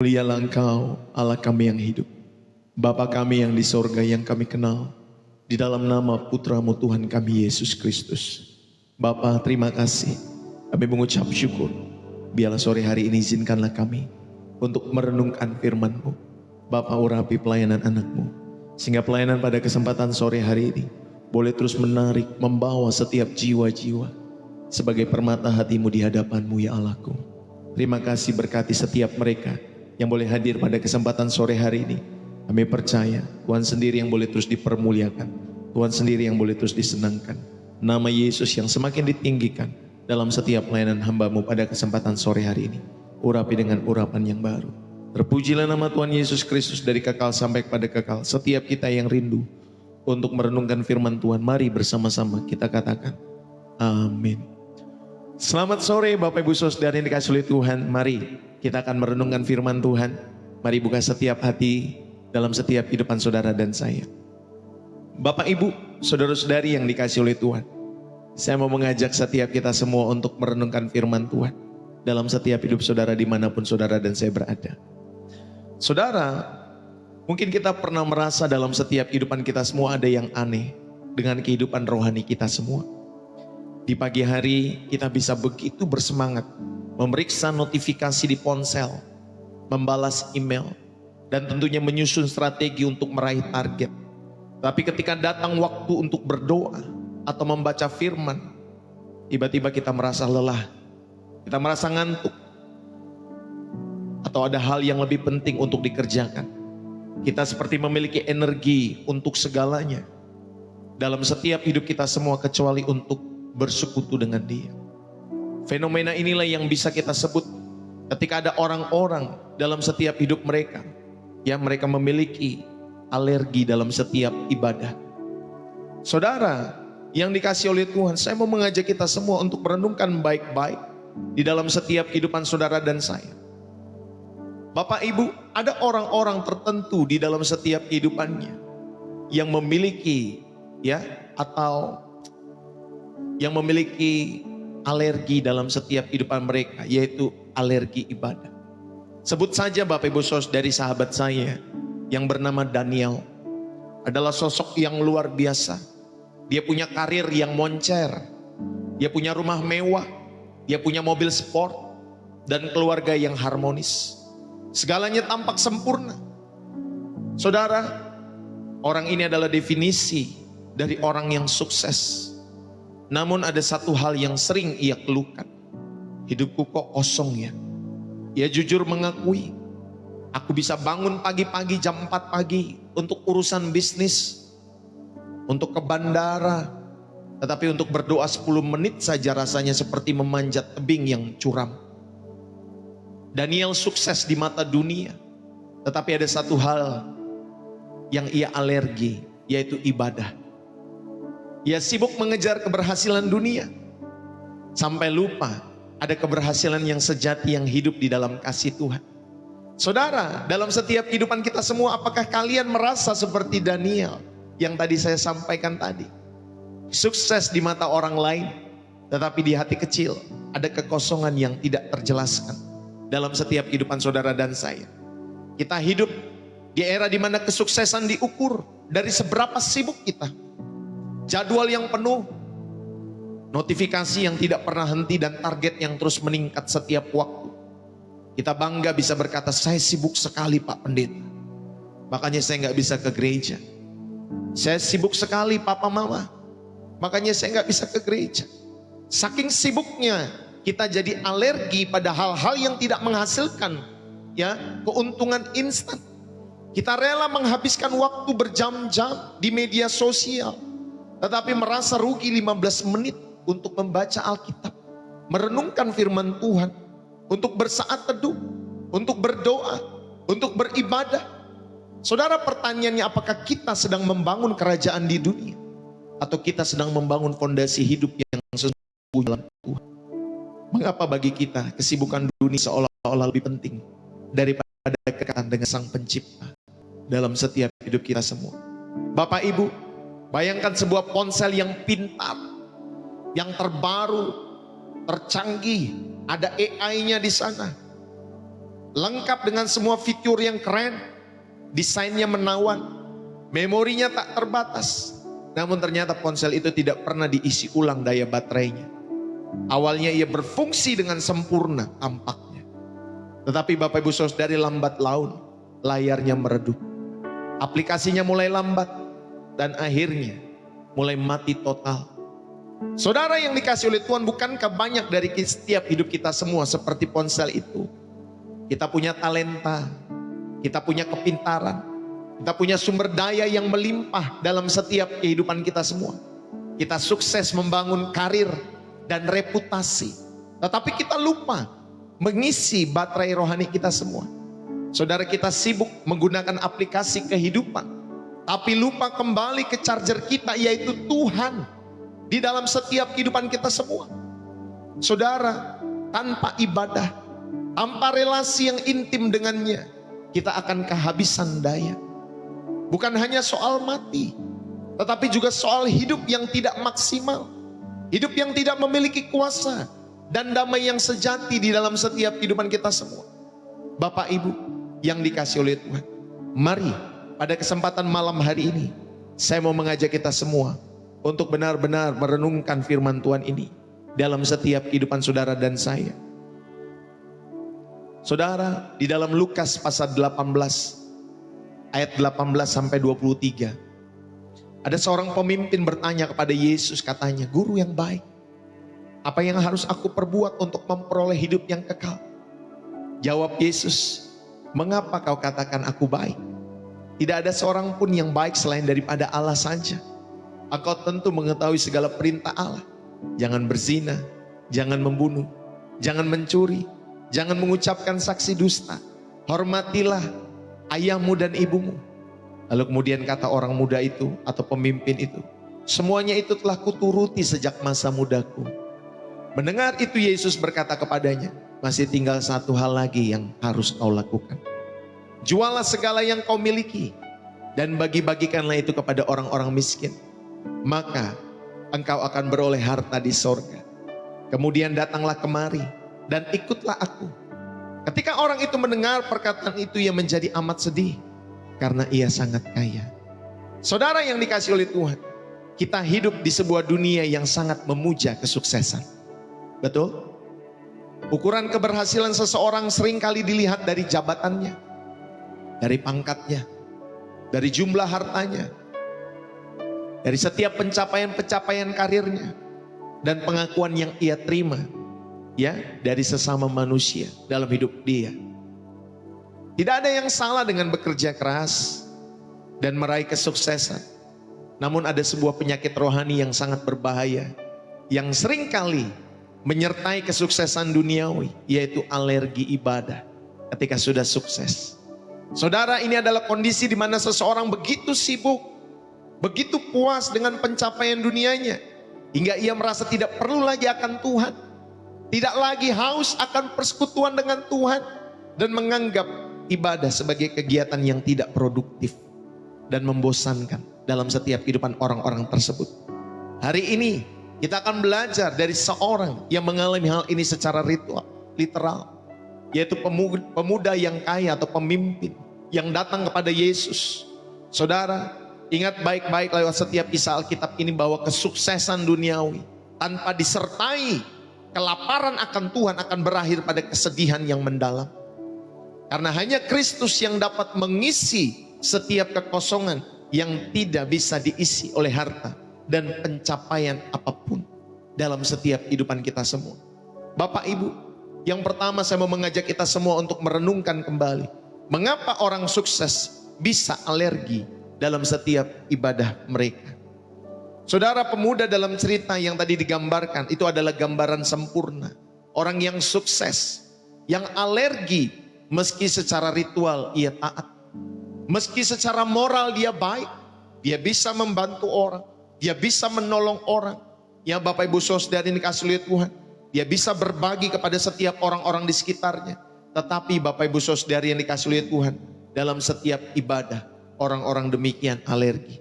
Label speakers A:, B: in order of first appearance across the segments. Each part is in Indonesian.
A: Mulialah Engkau, Allah kami yang hidup. Bapa kami yang di sorga yang kami kenal. Di dalam nama Putramu Tuhan kami Yesus Kristus. Bapa, terima kasih. Kami mengucap syukur. Biarlah sore hari ini izinkanlah kami untuk merenungkan firman-Mu. Bapa, urapi pelayanan anak-Mu. Sehingga pelayanan pada kesempatan sore hari ini boleh terus menarik, membawa setiap jiwa-jiwa sebagai permata hati-Mu di hadapan-Mu ya Allahku. Terima kasih, berkati setiap mereka yang boleh hadir pada kesempatan sore hari ini. Kami percaya Tuhan sendiri yang boleh terus dipermuliakan, Tuhan sendiri yang boleh terus disenangkan. Nama Yesus yang semakin ditinggikan dalam setiap pelayanan hamba-Mu pada kesempatan sore hari ini. Urapi dengan urapan yang baru. Terpujilah nama Tuhan Yesus Kristus dari kekal sampai kepada kekal. Setiap kita yang rindu untuk merenungkan firman Tuhan, mari bersama-sama kita katakan amin. Selamat sore Bapak Ibu Saudara yang dikasihi oleh Tuhan. Mari kita akan merenungkan firman Tuhan. Mari buka setiap hati dalam setiap kehidupan saudara dan saya. Bapak Ibu, saudara-saudari yang dikasihi oleh Tuhan, saya mau mengajak setiap kita semua untuk merenungkan firman Tuhan dalam setiap hidup saudara dimanapun saudara dan saya berada. Saudara, mungkin kita pernah merasa dalam setiap kehidupan kita semua ada yang aneh dengan kehidupan rohani kita semua. Di pagi hari kita bisa begitu bersemangat memeriksa notifikasi di ponsel, membalas email, dan tentunya menyusun strategi untuk meraih target. Tapi ketika datang waktu untuk berdoa atau membaca firman, tiba-tiba kita merasa lelah, kita merasa ngantuk, atau ada hal yang lebih penting untuk dikerjakan. Kita seperti memiliki energi untuk segalanya dalam setiap hidup kita semua kecuali untuk bersekutu dengan Dia. Fenomena inilah yang bisa kita sebut ketika ada orang-orang dalam setiap hidup mereka yang mereka memiliki alergi dalam setiap ibadah. Saudara yang dikasihi oleh Tuhan, saya mau mengajak kita semua untuk merenungkan baik-baik di dalam setiap kehidupan saudara dan saya. Bapak Ibu, ada orang-orang tertentu di dalam setiap kehidupannya yang memiliki atau yang memiliki alergi dalam setiap kehidupan mereka, yaitu alergi ibadah. Sebut saja Bapak Ibu Saudara, dari sahabat saya yang bernama Daniel. Adalah sosok yang luar biasa. Dia punya karir yang moncer, dia punya rumah mewah, dia punya mobil sport, dan keluarga yang harmonis. Segalanya tampak sempurna. Saudara, orang ini adalah definisi dari orang yang sukses. Namun ada satu hal yang sering ia keluhkan. Hidupku kok kosong ya. Ia jujur mengakui, aku bisa bangun pagi-pagi jam 4 pagi untuk urusan bisnis, untuk ke bandara, tetapi untuk berdoa 10 menit saja rasanya seperti memanjat tebing yang curam. Daniel sukses di mata dunia, tetapi ada satu hal yang ia alergi, yaitu ibadah. Ia sibuk mengejar keberhasilan dunia, sampai lupa ada keberhasilan yang sejati yang hidup di dalam kasih Tuhan. Saudara, dalam setiap kehidupan kita semua, apakah kalian merasa seperti Daniel yang tadi saya sampaikan tadi? Sukses di mata orang lain, tetapi di hati kecil ada kekosongan yang tidak terjelaskan dalam setiap kehidupan saudara dan saya. Kita hidup di era di mana kesuksesan diukur dari seberapa sibuk kita. Jadwal yang penuh, notifikasi yang tidak pernah henti, dan target yang terus meningkat setiap waktu. Kita bangga bisa berkata, saya sibuk sekali Pak Pendeta, makanya saya nggak bisa ke gereja. Saya sibuk sekali Papa Mama, makanya saya nggak bisa ke gereja. Saking sibuknya kita jadi alergi pada hal-hal yang tidak menghasilkan keuntungan instan. Kita rela menghabiskan waktu berjam-jam di media sosial, tetapi merasa rugi 15 menit untuk membaca Alkitab, merenungkan firman Tuhan, untuk bersaat teduh, untuk berdoa, untuk beribadah. Saudara, pertanyaannya, apakah kita sedang membangun kerajaan di dunia, atau kita sedang membangun fondasi hidup yang sesungguhnya dalam Tuhan? Mengapa bagi kita kesibukan dunia seolah-olah lebih penting daripada kekayaan dengan Sang Pencipta dalam setiap hidup kita semua? Bapak Ibu, bayangkan sebuah ponsel yang pintar, yang terbaru, tercanggih, ada AI-nya di sana. lengkap dengan semua fitur yang keren, desainnya menawan, memorinya tak terbatas. Namun ternyata ponsel itu tidak pernah diisi ulang daya baterainya. Awalnya ia berfungsi dengan sempurna tampaknya. Tetapi Bapak Ibu Saudari, lambat laun layarnya meredup. Aplikasinya mulai lambat dan akhirnya mulai mati total. Saudara yang dikasih oleh Tuhan, bukankah banyak dari setiap hidup kita semua seperti ponsel itu? Kita punya talenta, kita punya kepintaran, kita punya sumber daya yang melimpah dalam setiap kehidupan kita semua. Kita sukses membangun karir dan reputasi. Tetapi kita lupa mengisi baterai rohani kita semua. Saudara, kita sibuk menggunakan aplikasi kehidupan, tapi lupa kembali ke charger kita, yaitu Tuhan. Di dalam setiap kehidupan kita semua. Saudara, tanpa ibadah, tanpa relasi yang intim dengannya, kita akan kehabisan daya. Bukan hanya soal mati, tetapi juga soal hidup yang tidak maksimal. Hidup yang tidak memiliki kuasa dan damai yang sejati di dalam setiap kehidupan kita semua. Bapak Ibu yang dikasih oleh Tuhan, mari pada kesempatan malam hari ini, saya mau mengajak kita semua untuk benar-benar merenungkan firman Tuhan ini dalam setiap kehidupan saudara dan saya. Saudara, di dalam Lukas pasal 18 ayat 18 sampai 23, ada seorang pemimpin bertanya kepada Yesus, katanya, "Guru yang baik, apa yang harus aku perbuat untuk memperoleh hidup yang kekal?" Jawab Yesus, "Mengapa kau katakan aku baik? Tidak ada seorang pun yang baik selain daripada Allah saja. Engkau tentu mengetahui segala perintah Allah. Jangan berzina, jangan membunuh, jangan mencuri, jangan mengucapkan saksi dusta. Hormatilah ayahmu dan ibumu." Lalu kemudian kata orang muda itu atau pemimpin itu, "Semuanya itu telah kuturuti sejak masa mudaku." Mendengar itu Yesus berkata kepadanya, "Masih tinggal satu hal lagi yang harus kau lakukan. Jualah segala yang kau miliki dan bagi-bagikanlah itu kepada orang-orang miskin. Maka engkau akan beroleh harta di sorga. Kemudian datanglah kemari dan ikutlah aku." Ketika orang itu mendengar perkataan itu, ia menjadi amat sedih karena ia sangat kaya. Saudara yang dikasih oleh Tuhan, kita hidup di sebuah dunia yang sangat memuja kesuksesan. Betul? Ukuran keberhasilan seseorang seringkali dilihat dari jabatannya, dari pangkatnya, dari jumlah hartanya, dari setiap pencapaian-pencapaian karirnya, dan pengakuan yang ia terima, ya, dari sesama manusia dalam hidup dia. Tidak ada yang salah dengan bekerja keras dan meraih kesuksesan. Namun ada sebuah penyakit rohani yang sangat berbahaya, yang seringkali menyertai kesuksesan duniawi, yaitu alergi ibadah ketika sudah sukses. Saudara, ini adalah kondisi di mana seseorang begitu sibuk, begitu puas dengan pencapaian dunianya, hingga ia merasa tidak perlu lagi akan Tuhan, tidak lagi haus akan persekutuan dengan Tuhan, dan menganggap ibadah sebagai kegiatan yang tidak produktif dan membosankan dalam setiap kehidupan orang-orang tersebut. Hari ini kita akan belajar dari seorang yang mengalami hal ini secara literal, yaitu pemuda yang kaya atau pemimpin yang datang kepada Yesus. Saudara, ingat baik-baik lewat setiap kisah Alkitab ini bahwa kesuksesan duniawi tanpa disertai kelaparan akan Tuhan akan berakhir pada kesedihan yang mendalam. Karena hanya Kristus yang dapat mengisi setiap kekosongan yang tidak bisa diisi oleh harta dan pencapaian apapun dalam setiap kehidupan kita semua. Bapak Ibu, yang pertama saya mau mengajak kita semua untuk merenungkan kembali, mengapa orang sukses bisa alergi dalam setiap ibadah mereka. Saudara, pemuda dalam cerita yang tadi digambarkan itu adalah gambaran sempurna. Orang yang sukses, yang alergi meski secara ritual ia taat, meski secara moral dia baik, dia bisa membantu orang, dia bisa menolong orang. Ya Bapak Ibu Saudara ini dikasih oleh Tuhan, dia bisa berbagi kepada setiap orang-orang di sekitarnya. Tetapi Bapak Ibu Saudara yang dikasih oleh Tuhan, dalam setiap ibadah orang-orang demikian alergi.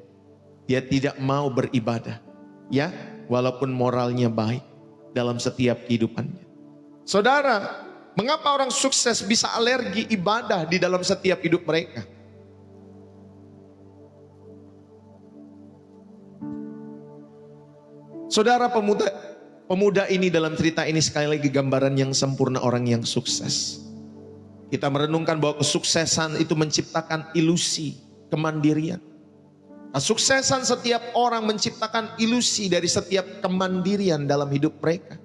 A: Dia tidak mau beribadah, ya, walaupun moralnya baik dalam setiap kehidupannya. Saudara, Mengapa orang sukses bisa alergi ibadah di dalam setiap hidup mereka? Saudara, pemuda ini dalam cerita ini sekali lagi gambaran yang sempurna orang yang sukses. Kita merenungkan bahwa kesuksesan itu menciptakan ilusi kemandirian. Kesuksesan setiap orang menciptakan ilusi dari setiap kemandirian dalam hidup mereka.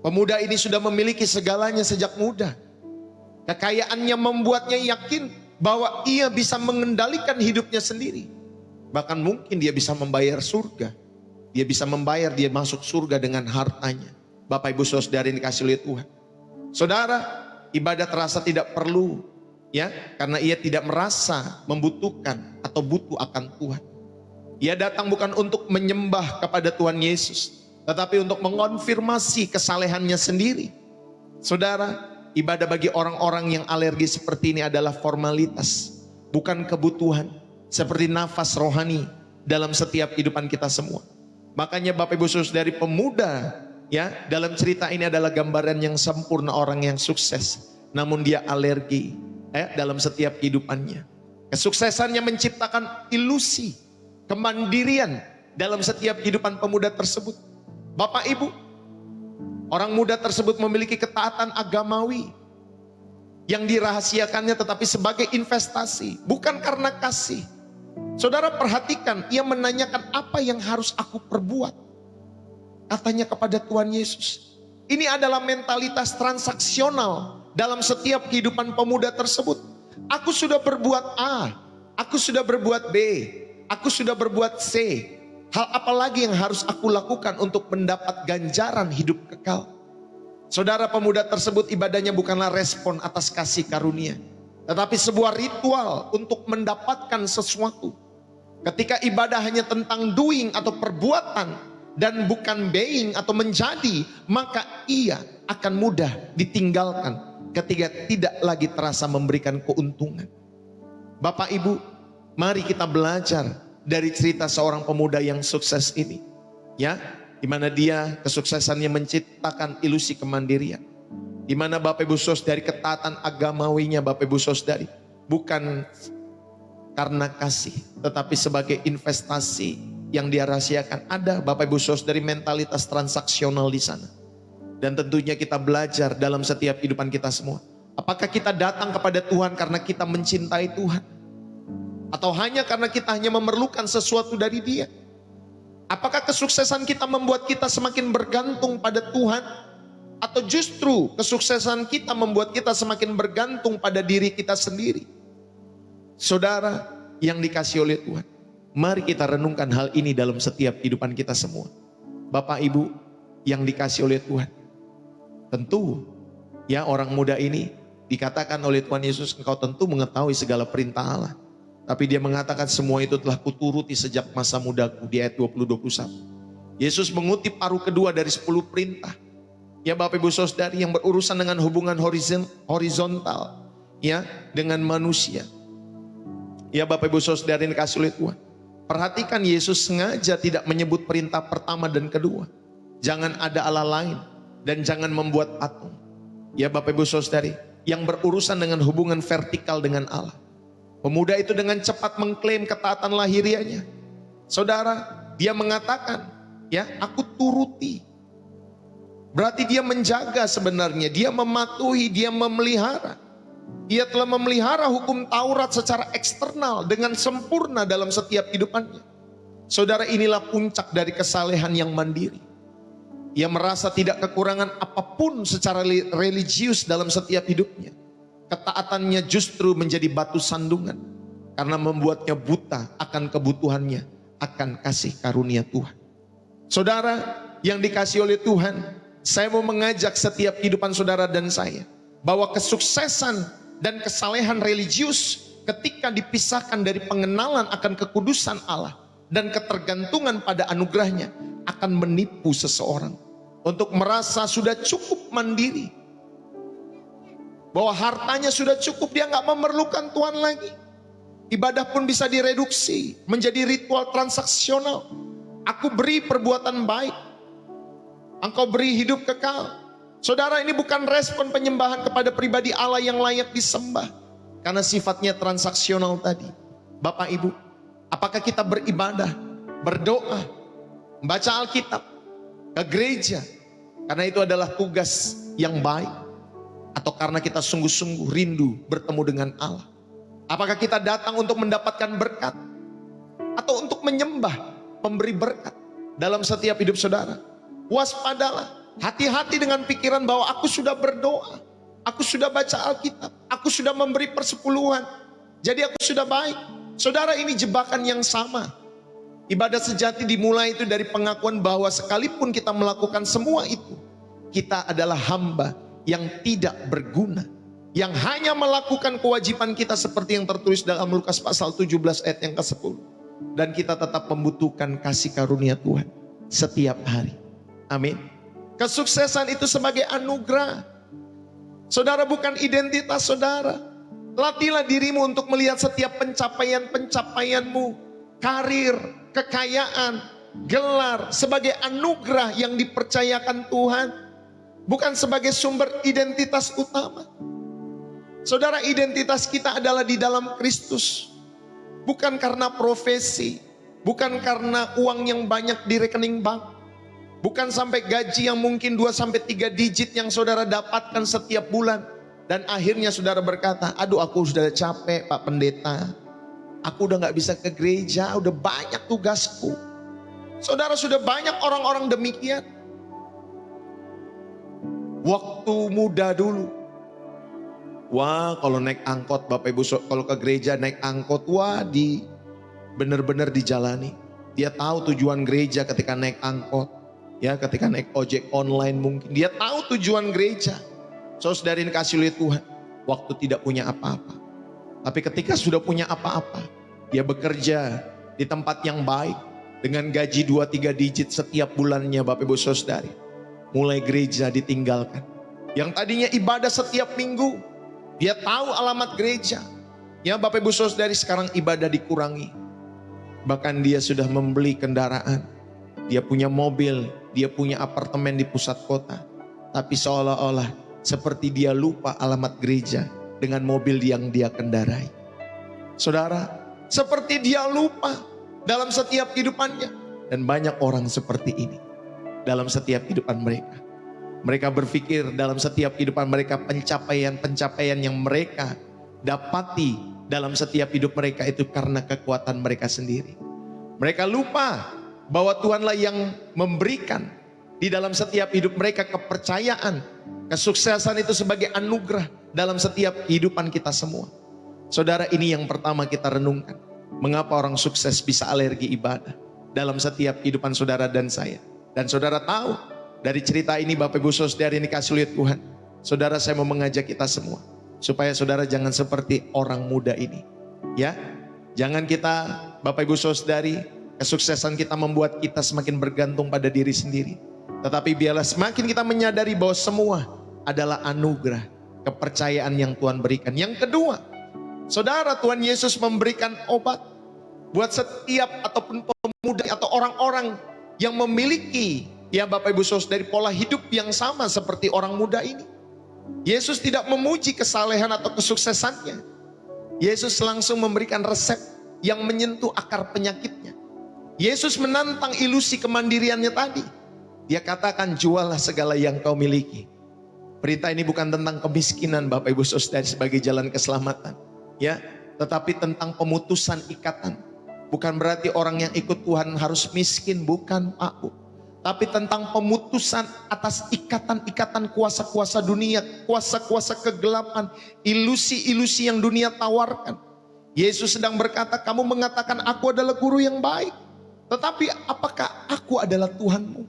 A: Pemuda ini sudah memiliki segalanya sejak muda. Kekayaannya membuatnya yakin bahwa ia bisa mengendalikan hidupnya sendiri. Bahkan mungkin dia bisa membayar surga. Dia bisa membayar dia masuk surga dengan hartanya. Bapak Ibu Saudara yang dikasihi oleh Tuhan. Saudara, ibadah terasa tidak perlu, ya, karena ia tidak merasa membutuhkan atau butuh akan Tuhan. Ia datang bukan untuk menyembah kepada Tuhan Yesus, tetapi untuk mengonfirmasi kesalehannya sendiri. Saudara, ibadah bagi orang-orang yang alergi seperti ini adalah formalitas, bukan kebutuhan, seperti nafas rohani dalam setiap kehidupan kita semua. Makanya Bapak Ibu Saudara, dari pemuda, ya, dalam cerita ini adalah gambaran yang sempurna orang yang sukses, namun dia alergi dalam setiap kehidupannya. Kesuksesannya menciptakan ilusi kemandirian dalam setiap kehidupan pemuda tersebut. Bapak Ibu, orang muda tersebut memiliki ketaatan agamawi yang dirahasiakannya tetapi sebagai investasi, bukan karena kasih. Saudara perhatikan, ia menanyakan apa yang harus aku perbuat. Katanya kepada Tuhan Yesus. Ini adalah mentalitas transaksional dalam setiap kehidupan pemuda tersebut. Aku sudah berbuat A, aku sudah berbuat B, aku sudah berbuat C. Hal apa lagi yang harus aku lakukan untuk mendapat ganjaran hidup kekal? Saudara, pemuda tersebut ibadahnya bukanlah respon atas kasih karunia, tetapi sebuah ritual untuk mendapatkan sesuatu. Ketika ibadah hanya tentang doing atau perbuatan dan bukan being atau menjadi, maka ia akan mudah ditinggalkan ketika tidak lagi terasa memberikan keuntungan. Bapak Ibu, mari kita belajar dari cerita seorang pemuda yang sukses ini, ya, di mana dia kesuksesannya menciptakan ilusi kemandirian, di mana Bapak Ibu Saudari ketaatan agamawinya Bapak Ibu Saudari bukan karena kasih, tetapi sebagai investasi yang dia rahasiakan. Ada Bapak Ibu Saudari mentalitas transaksional di sana. Dan tentunya kita belajar dalam setiap kehidupan kita semua. Apakah kita datang kepada Tuhan karena kita mencintai Tuhan? Atau hanya karena kita hanya memerlukan sesuatu dari Dia? Apakah kesuksesan kita membuat kita semakin bergantung pada Tuhan? Atau justru kesuksesan kita membuat kita semakin bergantung pada diri kita sendiri? Saudara yang dikasihi oleh Tuhan, mari kita renungkan hal ini dalam setiap kehidupan kita semua. Bapak Ibu yang dikasihi oleh Tuhan, tentu ya orang muda ini dikatakan oleh Tuhan Yesus, engkau tentu mengetahui segala perintah Allah. Tapi dia mengatakan semua itu telah kuturuti sejak masa mudaku, di ayat 20-21. Yesus mengutip paruh kedua dari 10 perintah. Ya Bapak Ibu Saudari yang berurusan dengan hubungan horizontal, ya, dengan manusia. Ya Bapak Ibu Saudari yang dikasihi oleh Tuhan, perhatikan Yesus sengaja tidak menyebut perintah pertama dan kedua. Jangan ada Allah lain dan jangan membuat patung. Ya Bapak Ibu Saudari yang berurusan dengan hubungan vertikal dengan Allah. Pemuda itu dengan cepat mengklaim ketaatan lahiriahnya. Saudara, dia mengatakan, ya, aku turuti. Berarti dia menjaga sebenarnya, dia mematuhi, dia memelihara. Ia telah memelihara hukum Taurat secara eksternal dengan sempurna dalam setiap kehidupannya. Saudara, inilah puncak dari kesalehan yang mandiri. Ia merasa tidak kekurangan apapun secara religius dalam setiap hidupnya. Ketaatannya justru menjadi batu sandungan karena membuatnya buta akan kebutuhannya akan kasih karunia Tuhan. Saudara yang dikasihi oleh Tuhan, saya mau mengajak setiap kehidupan saudara dan saya bahwa kesuksesan dan kesalehan religius ketika dipisahkan dari pengenalan akan kekudusan Allah dan ketergantungan pada anugerahnya akan menipu seseorang untuk merasa sudah cukup mandiri, bahwa hartanya sudah cukup, dia nggak memerlukan Tuhan lagi. Ibadah pun bisa direduksi menjadi ritual transaksional. Aku beri perbuatan baik, engkau beri hidup kekal. Saudara, ini bukan respon penyembahan kepada pribadi Allah yang layak disembah. Karena sifatnya transaksional tadi. Bapak Ibu, apakah kita beribadah, berdoa, membaca Alkitab, ke gereja, karena itu adalah tugas yang baik? Atau karena kita sungguh-sungguh rindu bertemu dengan Allah? Apakah kita datang untuk mendapatkan berkat? Atau untuk menyembah pemberi berkat dalam setiap hidup saudara? Waspadalah, hati-hati dengan pikiran bahwa aku sudah berdoa, aku sudah baca Alkitab, aku sudah memberi persepuluhan, jadi aku sudah baik. Saudara, ini jebakan yang sama. Ibadah sejati dimulai itu dari pengakuan bahwa sekalipun kita melakukan semua itu, kita adalah hamba yang tidak berguna, yang hanya melakukan kewajiban kita seperti yang tertulis dalam Lukas pasal 17 ayat yang ke-10. Dan kita tetap membutuhkan kasih karunia Tuhan setiap hari. Amin. Kesuksesan itu sebagai anugerah. Saudara, bukan identitas saudara. Latihlah dirimu untuk melihat setiap pencapaian-pencapaianmu, karir, kekayaan, gelar sebagai anugerah yang dipercayakan Tuhan, bukan sebagai sumber identitas utama. Saudara, identitas kita adalah di dalam Kristus. Bukan karena profesi, bukan karena uang yang banyak di rekening bank, bukan sampai gaji yang mungkin 2-3 digit yang saudara dapatkan setiap bulan. Dan akhirnya saudara berkata, aduh aku sudah capek Pak Pendeta, aku udah gak bisa ke gereja, udah banyak tugasku. Saudara, sudah banyak orang-orang demikian. Waktu muda dulu, wah kalau naik angkot Bapak Ibu, kalau ke gereja naik angkot, wah benar-benar dijalani. Dia tahu tujuan gereja ketika naik angkot, ya ketika naik ojek online mungkin. Dia tahu tujuan gereja. Saudara, kasih oleh Tuhan, waktu tidak punya apa-apa. Tapi ketika sudah punya apa-apa, dia bekerja di tempat yang baik dengan gaji 2-3 digit setiap bulannya Bapak Ibu Saudari. Mulai gereja ditinggalkan. Yang tadinya ibadah setiap minggu, dia tahu alamat gereja. Ya Bapak Ibu Saudari, sekarang ibadah dikurangi. Bahkan dia sudah membeli kendaraan. Dia punya mobil, dia punya apartemen di pusat kota. Tapi seolah-olah seperti dia lupa alamat gereja dengan mobil yang dia kendarai. Saudara, seperti dia lupa dalam setiap kehidupannya. Dan banyak orang seperti ini dalam setiap kehidupan mereka. Mereka berpikir dalam setiap kehidupan mereka pencapaian-pencapaian yang mereka dapati dalam setiap hidup mereka itu karena kekuatan mereka sendiri. Mereka lupa bahwa Tuhanlah yang memberikan di dalam setiap hidup mereka kepercayaan. Kesuksesan itu sebagai anugerah dalam setiap kehidupan kita semua. Saudara, ini yang pertama kita renungkan. Mengapa orang sukses bisa alergi ibadah dalam setiap kehidupan saudara dan saya. Dan saudara tahu, dari cerita ini Bapak Ibu Saudara ini kasih lihat Tuhan. Saudara, saya mau mengajak kita semua supaya saudara jangan seperti orang muda ini. Ya, jangan kita Bapak Ibu Saudari, kesuksesan kita membuat kita semakin bergantung pada diri sendiri. Tetapi biarlah semakin kita menyadari bahwa semua adalah anugerah, kepercayaan yang Tuhan berikan. Yang kedua, saudara, Tuhan Yesus memberikan obat buat setiap ataupun pemuda atau orang-orang yang memiliki, ya Bapak Ibu Saudara, dari pola hidup yang sama seperti orang muda ini. Yesus tidak memuji kesalehan atau kesuksesannya. Yesus langsung memberikan resep yang menyentuh akar penyakitnya. Yesus menantang ilusi kemandiriannya tadi. Dia katakan, juallah segala yang kau miliki. Berita ini bukan tentang kemiskinan Bapak Ibu Saudara sebagai jalan keselamatan, ya, tetapi tentang pemutusan ikatan. Bukan berarti orang yang ikut Tuhan harus miskin, bukan Pak Bu. Tapi tentang pemutusan atas ikatan-ikatan kuasa-kuasa dunia, kuasa-kuasa kegelapan, ilusi-ilusi yang dunia tawarkan. Yesus sedang berkata, kamu mengatakan aku adalah guru yang baik, tetapi apakah aku adalah Tuhanmu?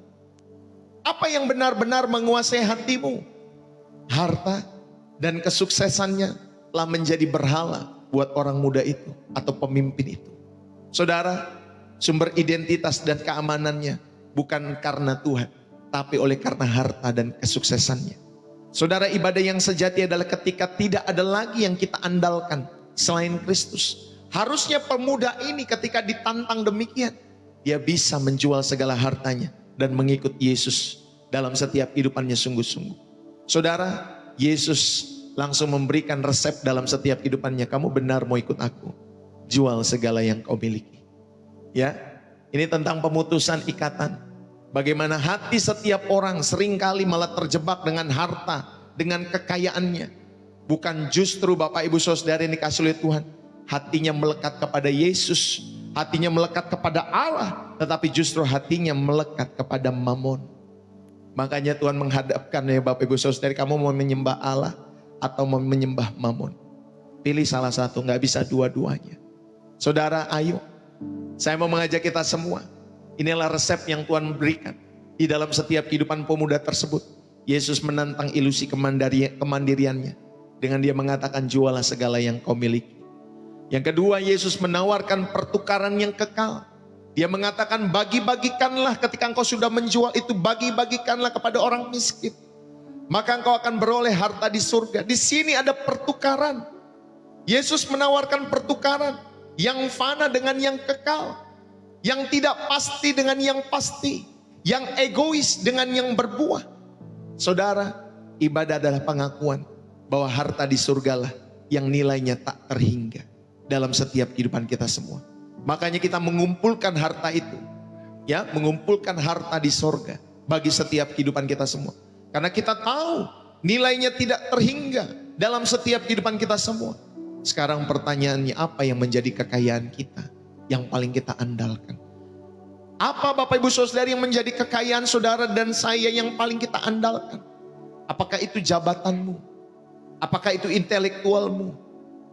A: Apa yang benar-benar menguasai hatimu? Harta dan kesuksesannya telah menjadi berhala buat orang muda itu atau pemimpin itu. Saudara, sumber identitas dan keamanannya bukan karena Tuhan, tapi oleh karena harta dan kesuksesannya. Saudara, ibadah yang sejati adalah ketika tidak ada lagi yang kita andalkan selain Kristus. Harusnya pemuda ini ketika ditantang demikian, dia bisa menjual segala hartanya dan mengikut Yesus dalam setiap kehidupannya sungguh-sungguh. Saudara, Yesus langsung memberikan resep dalam setiap kehidupannya. Kamu benar mau ikut aku, jual segala yang kau miliki. Ya, ini tentang pemutusan ikatan. Bagaimana hati setiap orang seringkali malah terjebak dengan harta, dengan kekayaannya. Bukan justru Bapak Ibu Saudara yang dikasih oleh Tuhan, hatinya melekat kepada Yesus, hatinya melekat kepada Allah, tetapi justru hatinya melekat kepada Mamon. Makanya Tuhan menghadapkan ya Bapak Ibu Saudara, kamu mau menyembah Allah atau mau menyembah Mamon? Pilih salah satu, gak bisa dua-duanya. Saudara, ayo, saya mau mengajak kita semua. Inilah resep yang Tuhan berikan di dalam setiap kehidupan pemuda tersebut. Yesus menantang ilusi kemandiriannya dengan dia mengatakan, jualah segala yang kau miliki. Yang kedua, Yesus menawarkan pertukaran yang kekal. Dia mengatakan, bagi-bagikanlah ketika engkau sudah menjual itu, bagi-bagikanlah kepada orang miskin. Maka engkau akan beroleh harta di surga. Di sini ada pertukaran. Yesus menawarkan pertukaran yang fana dengan yang kekal. Yang tidak pasti dengan yang pasti. Yang egois dengan yang berbuah. Saudara, ibadah adalah pengakuan bahwa harta di surgalah yang nilainya tak terhingga dalam setiap kehidupan kita semua. Makanya kita mengumpulkan harta itu, ya, mengumpulkan harta di surga bagi setiap kehidupan kita semua. Karena kita tahu nilainya tidak terhingga dalam setiap kehidupan kita semua. Sekarang pertanyaannya, apa yang menjadi kekayaan kita yang paling kita andalkan? Apa Bapak Ibu Saudara yang menjadi kekayaan saudara dan saya yang paling kita andalkan? Apakah itu jabatanmu? Apakah itu intelektualmu?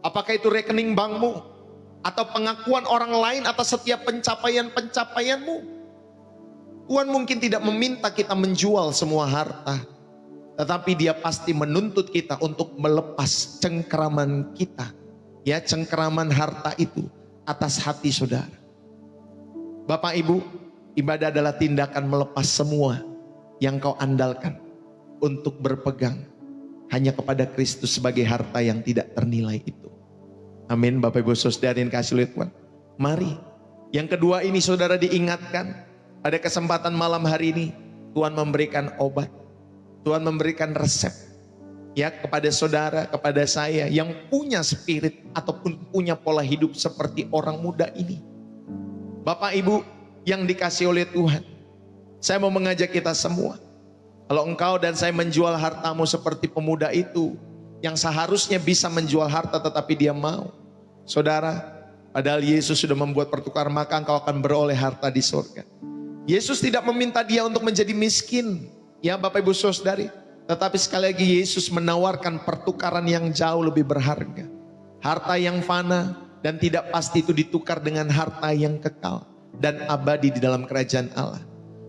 A: Apakah itu rekening bankmu? Atau pengakuan orang lain atas setiap pencapaian-pencapaianmu? Tuhan mungkin tidak meminta kita menjual semua harta. Tetapi dia pasti menuntut kita untuk melepas cengkeraman kita. Ya, cengkeraman harta itu atas hati saudara. Bapak Ibu, ibadah adalah tindakan melepas semua yang kau andalkan untuk berpegang hanya kepada Kristus sebagai harta yang tidak ternilai itu. Amin. Bapak Ibu Saudara yang kasih oleh Tuhan. Mari. Yang kedua ini saudara diingatkan. Pada kesempatan malam hari ini. Tuhan memberikan obat. Tuhan memberikan resep. Ya, kepada saudara, kepada saya yang punya spirit ataupun punya pola hidup seperti orang muda ini. Bapak Ibu yang dikasih oleh Tuhan. Saya mau mengajak kita semua. Kalau engkau dan saya menjual hartamu seperti pemuda itu, yang seharusnya bisa menjual harta tetapi dia mau. Saudara, padahal Yesus sudah membuat pertukaran, maka engkau akan beroleh harta di surga. Yesus tidak meminta dia untuk menjadi miskin. Ya Bapak Ibu Saudari. Tetapi sekali lagi Yesus menawarkan pertukaran yang jauh lebih berharga. Harta yang fana dan tidak pasti itu ditukar dengan harta yang kekal dan abadi di dalam kerajaan Allah.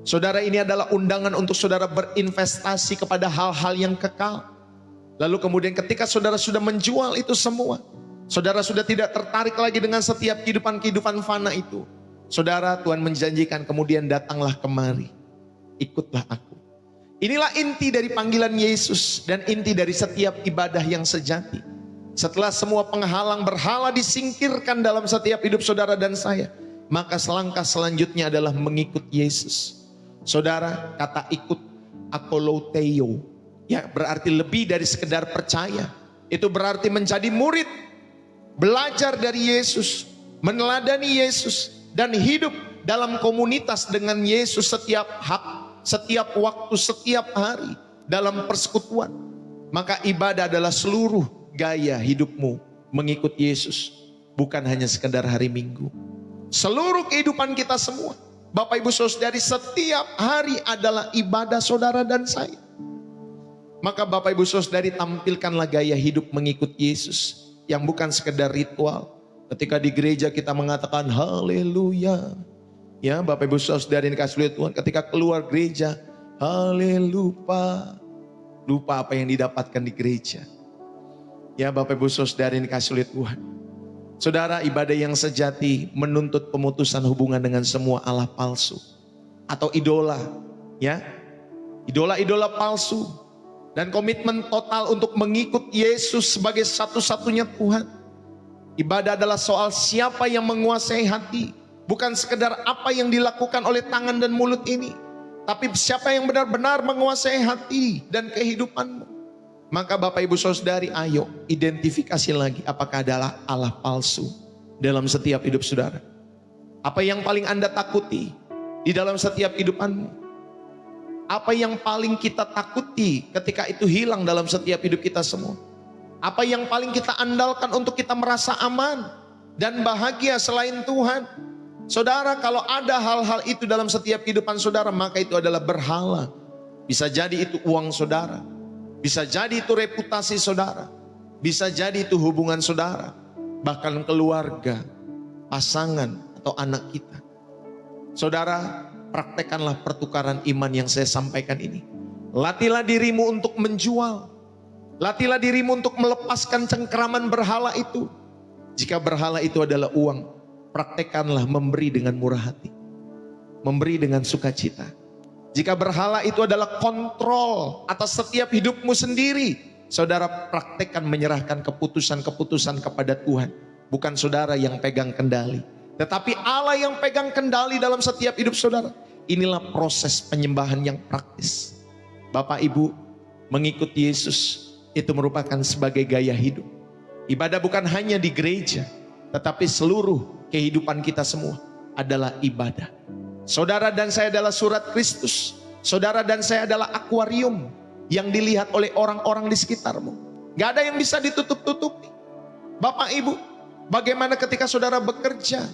A: Saudara, ini adalah undangan untuk saudara berinvestasi kepada hal-hal yang kekal. Lalu kemudian ketika saudara sudah menjual itu semua, saudara sudah tidak tertarik lagi dengan setiap kehidupan fana itu. Saudara, Tuhan menjanjikan kemudian datanglah kemari, ikutlah aku. Inilah inti dari panggilan Yesus dan inti dari setiap ibadah yang sejati. Setelah semua penghalang berhala disingkirkan dalam setiap hidup saudara dan saya, maka selangkah selanjutnya adalah mengikut Yesus. Saudara, kata ikut akoloteio, ya berarti lebih dari sekedar percaya. Itu berarti menjadi murid, belajar dari Yesus, meneladani Yesus, dan hidup dalam komunitas dengan Yesus setiap waktu, setiap hari dalam persekutuan. Maka ibadah adalah seluruh gaya hidupmu mengikut Yesus, bukan hanya sekedar hari Minggu. Seluruh kehidupan kita semua, Bapak Ibu Saudari, setiap hari adalah ibadah saudara dan saya. Maka Bapak Ibu Saudari, tampilkanlah gaya hidup mengikut Yesus yang bukan sekedar ritual. Ketika di gereja kita mengatakan haleluya. Ya Bapak Ibu Saudari yang dikasihi oleh Tuhan, ketika keluar gereja, haleluya. Lupa apa yang didapatkan di gereja. Ya Bapak Ibu Saudari yang dikasihi oleh Tuhan. Saudara, ibadah yang sejati menuntut pemutusan hubungan dengan semua Allah palsu atau idola, ya, idola-idola palsu, dan komitmen total untuk mengikut Yesus sebagai satu-satunya Tuhan. Ibadah adalah soal siapa yang menguasai hati, bukan sekedar apa yang dilakukan oleh tangan dan mulut ini, tapi siapa yang benar-benar menguasai hati dan kehidupanmu. Maka Bapak Ibu Saudari, ayo identifikasi lagi apakah adalah Allah palsu dalam setiap hidup saudara. Apa yang paling Anda takuti di dalam setiap hidupanmu? Apa yang paling kita takuti ketika itu hilang dalam setiap hidup kita semua? Apa yang paling kita andalkan untuk kita merasa aman dan bahagia selain Tuhan? Saudara, kalau ada hal-hal itu dalam setiap kehidupan saudara, maka itu adalah berhala. Bisa jadi itu uang saudara, bisa jadi itu reputasi saudara, bisa jadi itu hubungan saudara, bahkan keluarga, pasangan, atau anak kita. Saudara, praktekkanlah pertukaran iman yang saya sampaikan ini. Latihlah dirimu untuk menjual. Latihlah dirimu untuk melepaskan cengkeraman berhala itu. Jika berhala itu adalah uang, praktekkanlah memberi dengan murah hati, memberi dengan sukacita. Jika berhala itu adalah kontrol atas setiap hidupmu sendiri, saudara praktekkan menyerahkan keputusan-keputusan kepada Tuhan. Bukan saudara yang pegang kendali, tetapi Allah yang pegang kendali dalam setiap hidup saudara. Inilah proses penyembahan yang praktis. Bapak Ibu, mengikuti Yesus itu merupakan sebagai gaya hidup. Ibadah bukan hanya di gereja, tetapi seluruh kehidupan kita semua adalah ibadah. Saudara dan saya adalah surat Kristus. Saudara dan saya adalah akuarium yang dilihat oleh orang-orang di sekitarmu. Gak ada yang bisa ditutup-tutupi. Bapak Ibu, bagaimana ketika saudara bekerja,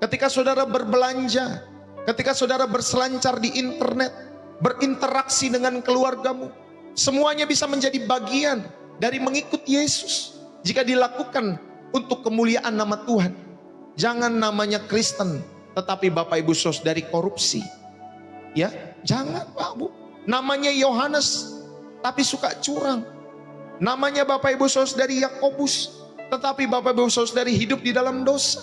A: ketika saudara berbelanja, ketika saudara berselancar di internet, berinteraksi dengan keluargamu, semuanya bisa menjadi bagian dari mengikut Yesus jika dilakukan untuk kemuliaan nama Tuhan. Jangan namanya Kristen, tetapi Bapak Ibu Saudari korupsi. Ya, jangan Pak Bu. Namanya Yohanes, tapi suka curang. Namanya Bapak Ibu Saudari Yakobus, tetapi Bapak Ibu Saudari hidup di dalam dosa.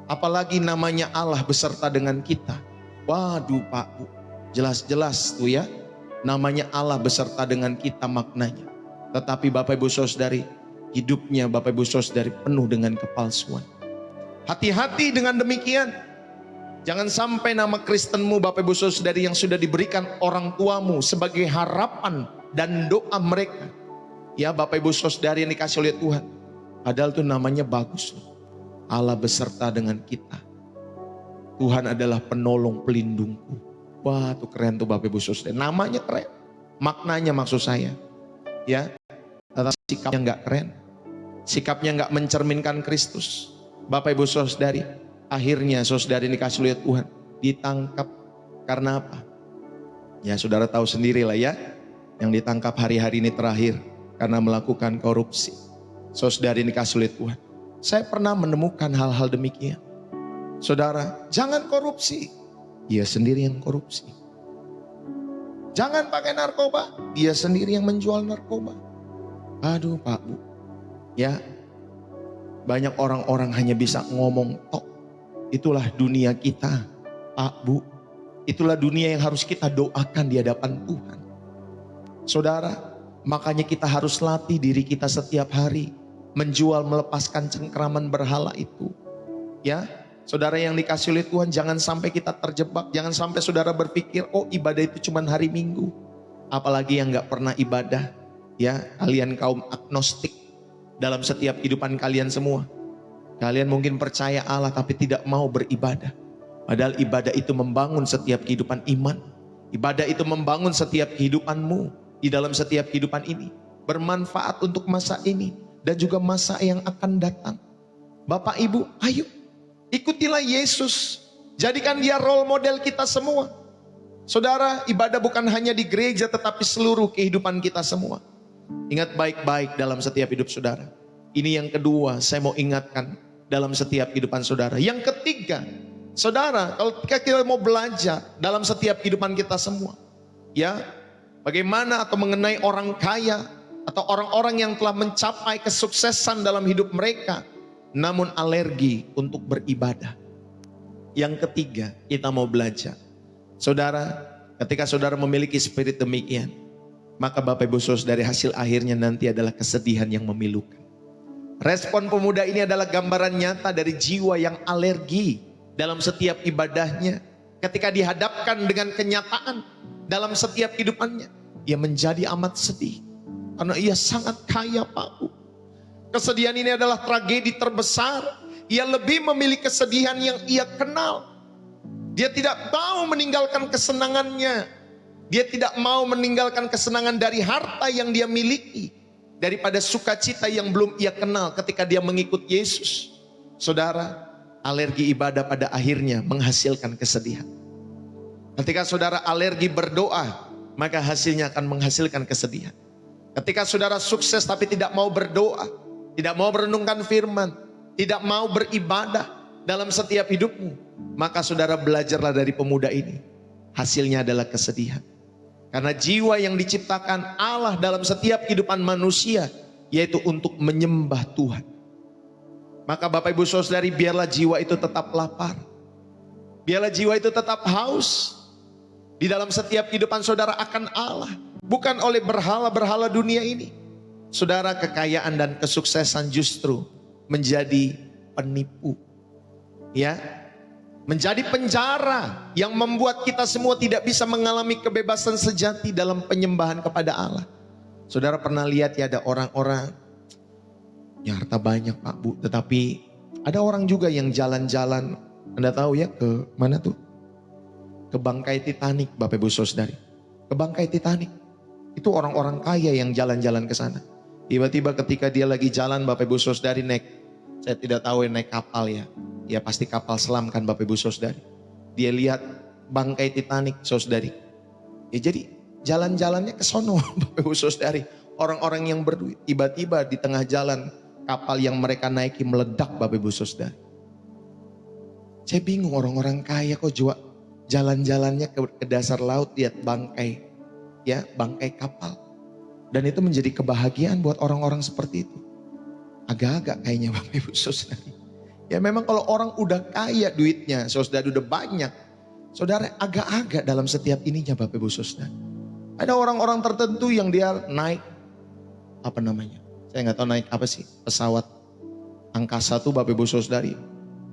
A: Apalagi namanya Allah beserta dengan kita. Waduh Pak Bu, jelas-jelas tuh ya. Namanya Allah beserta dengan kita maknanya. Tetapi Bapak Ibu Saudari, hidupnya Bapak Ibu Saudari penuh dengan kepalsuan. Hati-hati dengan demikian. Jangan sampai nama Kristenmu Bapak Ibu Saudari yang sudah diberikan orang tuamu sebagai harapan dan doa mereka. Ya Bapak Ibu Saudari yang dikasih oleh Tuhan. Padahal itu namanya bagus loh. Allah beserta dengan kita. Tuhan adalah penolong pelindungku. Wah tuh keren tuh Bapak Ibu Saudari. Namanya keren. Maknanya maksud saya. Ya. Tetapi sikapnya nggak keren. Sikapnya nggak mencerminkan Kristus. Bapak Ibu Saudari, akhirnya saudari dikasih oleh Tuhan ditangkap karena apa? Ya saudara tahu sendiri lah ya, yang ditangkap hari-hari ini terakhir karena melakukan korupsi. Saudari dikasih oleh Tuhan. Saya pernah menemukan hal-hal demikian. Saudara, jangan korupsi. Dia sendiri yang korupsi. Jangan pakai narkoba. Dia sendiri yang menjual narkoba. Aduh Pak Bu, ya. Banyak orang-orang hanya bisa ngomong tok. Itulah dunia kita, Pak Bu. Itulah dunia yang harus kita doakan di hadapan Tuhan. Saudara, makanya kita harus latih diri kita setiap hari. Menjual, melepaskan cengkeraman berhala itu. Ya, saudara yang dikasih oleh Tuhan, jangan sampai kita terjebak. Jangan sampai saudara berpikir, oh ibadah itu cuma hari Minggu. Apalagi yang gak pernah ibadah. Ya, kalian kaum agnostik. Dalam setiap kehidupan kalian semua. Kalian mungkin percaya Allah tapi tidak mau beribadah. Padahal ibadah itu membangun setiap kehidupan iman. Ibadah itu membangun setiap kehidupanmu. Di dalam setiap kehidupan ini. Bermanfaat untuk masa ini. Dan juga masa yang akan datang. Bapak Ibu, ayo. Ikutilah Yesus. Jadikan dia role model kita semua. Saudara, ibadah bukan hanya di gereja tetapi seluruh kehidupan kita semua. Ingat baik-baik dalam setiap hidup saudara. Ini yang kedua saya mau ingatkan dalam setiap kehidupan saudara. Yang ketiga, saudara, kalau kita mau belajar dalam setiap kehidupan kita semua. Ya, bagaimana atau mengenai orang kaya atau orang-orang yang telah mencapai kesuksesan dalam hidup mereka. Namun alergi untuk beribadah. Yang ketiga, kita mau belajar. Saudara, ketika saudara memiliki spirit demikian, maka Bapak Ibu Saudari hasil akhirnya nanti adalah kesedihan yang memilukan. Respon pemuda ini adalah gambaran nyata dari jiwa yang alergi dalam setiap ibadahnya. Ketika dihadapkan dengan kenyataan dalam setiap kehidupannya, ia menjadi amat sedih. Karena ia sangat kaya Pak Bu. Kesedihan ini adalah tragedi terbesar. Ia lebih memilih kesedihan yang ia kenal. Dia tidak mau meninggalkan kesenangannya. Dia tidak mau meninggalkan kesenangan dari harta yang dia miliki. Daripada sukacita yang belum ia kenal ketika dia mengikut Yesus. Saudara, alergi ibadah pada akhirnya menghasilkan kesedihan. Ketika saudara alergi berdoa, maka hasilnya akan menghasilkan kesedihan. Ketika saudara sukses tapi tidak mau berdoa, tidak mau merenungkan firman, tidak mau beribadah dalam setiap hidupmu, maka saudara belajarlah dari pemuda ini. Hasilnya adalah kesedihan. Karena jiwa yang diciptakan Allah dalam setiap kehidupan manusia, yaitu untuk menyembah Tuhan. Maka Bapak Ibu Saudari, biarlah jiwa itu tetap lapar. Biarlah jiwa itu tetap haus. Di dalam setiap kehidupan saudara akan Allah. Bukan oleh berhala-berhala dunia ini. Saudara, kekayaan dan kesuksesan justru menjadi penipu. Ya, menjadi penjara yang membuat kita semua tidak bisa mengalami kebebasan sejati dalam penyembahan kepada Allah. Saudara pernah lihat ya, ada orang-orang ya harta banyak Pak Bu, tetapi ada orang juga yang jalan-jalan, Anda tahu ya, ke mana tuh? Ke bangkai Titanic Bapak Ibu Saudari. Ke bangkai Titanic. Itu orang-orang kaya yang jalan-jalan ke sana. Tiba-tiba ketika dia lagi jalan Bapak Ibu Saudari naik, saya tidak tahu naik kapal ya. Ya pasti kapal selam kan Bapak Ibu Saudari. Dia lihat bangkai Titanic Saudari. Ya jadi jalan-jalannya ke sono Bapak Ibu Saudari. Orang-orang yang berduit. Tiba-tiba di tengah jalan kapal yang mereka naiki meledak Bapak Ibu Saudari. Saya bingung, orang-orang kaya kok juga jalan-jalannya ke dasar laut lihat bangkai. Ya, bangkai kapal. Dan itu menjadi kebahagiaan buat orang-orang seperti itu. Agak-agak kayaknya Bapak Ibu Saudari. Ya memang kalau orang udah kaya duitnya, saudara udah banyak, saudara agak-agak dalam setiap ininya Bapak Ibu Saudari. Ada orang-orang tertentu yang dia naik, apa namanya, saya nggak tahu naik apa sih, pesawat angkasa tuh Bapak Ibu Saudari.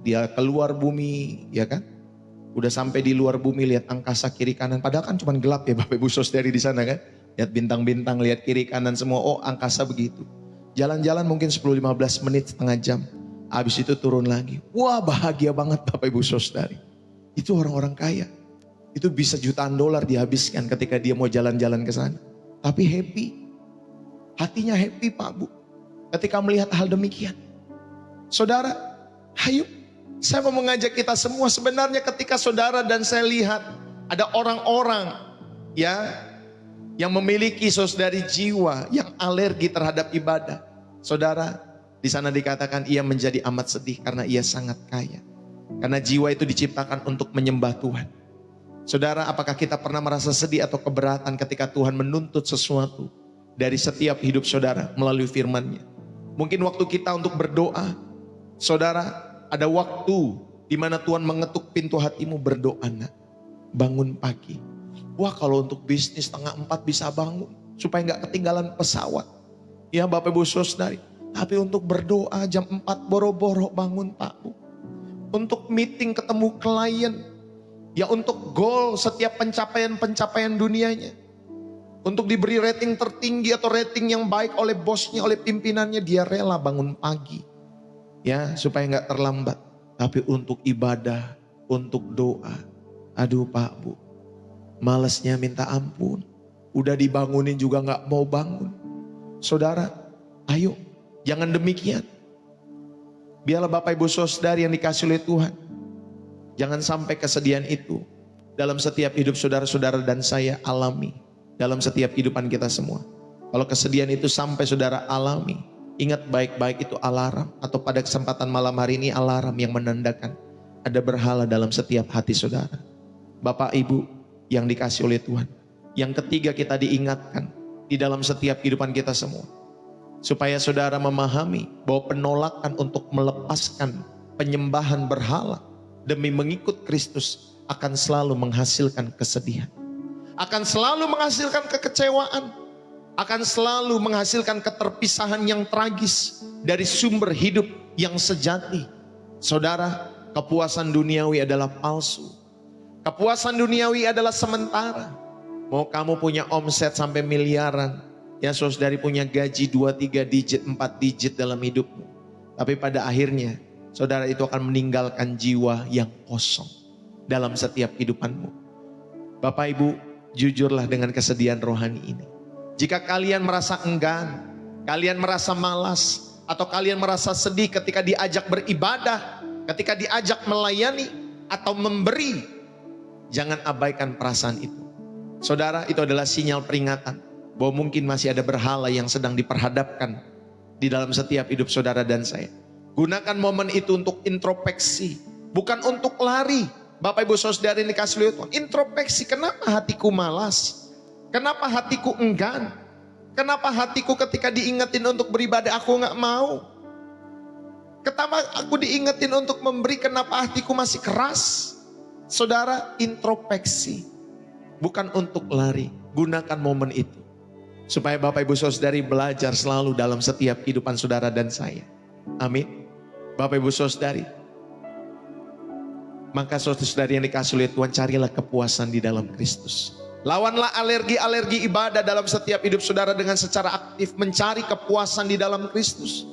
A: Dia keluar bumi, ya kan? Udah sampai di luar bumi, lihat angkasa kiri kanan. Padahal kan cuma gelap ya Bapak Ibu Saudari di sana kan. Lihat bintang-bintang, lihat kiri kanan semua. Oh angkasa begitu. Jalan-jalan mungkin 10-15 menit, setengah jam. Habis itu turun lagi. Wah bahagia banget Bapak Ibu Saudari. Itu orang-orang kaya. Itu bisa jutaan dolar dihabiskan ketika dia mau jalan-jalan ke sana. Tapi happy. Hatinya happy Pak Bu. Ketika melihat hal demikian. Saudara, ayo. Saya mau mengajak kita semua, sebenarnya ketika saudara dan saya lihat ada orang-orang ya yang memiliki saudari jiwa yang alergi terhadap ibadah. Saudara, di sana dikatakan ia menjadi amat sedih karena ia sangat kaya. Karena jiwa itu diciptakan untuk menyembah Tuhan. Saudara, apakah kita pernah merasa sedih atau keberatan ketika Tuhan menuntut sesuatu dari setiap hidup saudara melalui firman-Nya? Mungkin waktu kita untuk berdoa, saudara, ada waktu di mana Tuhan mengetuk pintu hatimu, berdoa nak, bangun pagi. Wah kalau untuk bisnis 3:30 bisa bangun supaya gak ketinggalan pesawat. Ya Bapak Ibu Saudari. Tapi untuk berdoa jam 4 boro-boro bangun Pak Bu. Untuk meeting ketemu klien. Ya untuk goal setiap pencapaian-pencapaian dunianya. Untuk diberi rating tertinggi atau rating yang baik oleh bosnya, oleh pimpinannya, dia rela bangun pagi. Ya supaya gak terlambat. Tapi untuk ibadah, untuk doa. Aduh Pak Bu, malesnya minta ampun. Udah dibangunin juga gak mau bangun. Saudara, ayo jangan demikian. Biarlah Bapak Ibu Saudari yang dikasih oleh Tuhan. Jangan sampai kesedihan itu dalam setiap hidup saudara-saudara dan saya alami. Dalam setiap kehidupan kita semua. Kalau kesedihan itu sampai saudara alami, ingat baik-baik itu alarm. Atau pada kesempatan malam hari ini alarm yang menandakan ada berhala dalam setiap hati saudara. Bapak Ibu yang dikasih oleh Tuhan. Yang ketiga kita diingatkan di dalam setiap kehidupan kita semua. Supaya saudara memahami bahwa penolakan untuk melepaskan penyembahan berhala demi mengikut Kristus akan selalu menghasilkan kesedihan. Akan selalu menghasilkan kekecewaan. Akan selalu menghasilkan keterpisahan yang tragis dari sumber hidup yang sejati. Saudara, kepuasan duniawi adalah palsu. Kepuasan duniawi adalah sementara. Mau kamu punya omset sampai miliaran, Ya saudari punya gaji 2, 3 digit, 4 digit dalam hidupmu. Tapi pada akhirnya saudara itu akan meninggalkan jiwa yang kosong dalam setiap kehidupanmu. Bapak Ibu, jujurlah dengan kesedihan rohani ini. Jika kalian merasa enggan, kalian merasa malas, atau kalian merasa sedih ketika diajak beribadah, ketika diajak melayani atau memberi, jangan abaikan perasaan itu. Saudara, itu adalah sinyal peringatan bahwa mungkin masih ada berhala yang sedang diperhadapkan di dalam setiap hidup saudara dan saya. Gunakan momen itu untuk introspeksi, bukan untuk lari. Bapak Ibu Saudara ini dikasih lihat, introspeksi, kenapa hatiku malas? Kenapa hatiku enggan? Kenapa hatiku ketika diingetin untuk beribadah aku gak mau? Kenapa aku diingetin untuk memberi, kenapa hatiku masih keras? Saudara, introspeksi, bukan untuk lari. Gunakan momen itu supaya Bapak Ibu Saudari belajar selalu dalam setiap kehidupan saudara dan saya. Amin. Bapak Ibu Saudari, maka saudara-saudari yang dikasih oleh Tuhan, carilah kepuasan di dalam Kristus. Lawanlah alergi-alergi ibadah dalam setiap hidup saudara dengan secara aktif mencari kepuasan di dalam Kristus.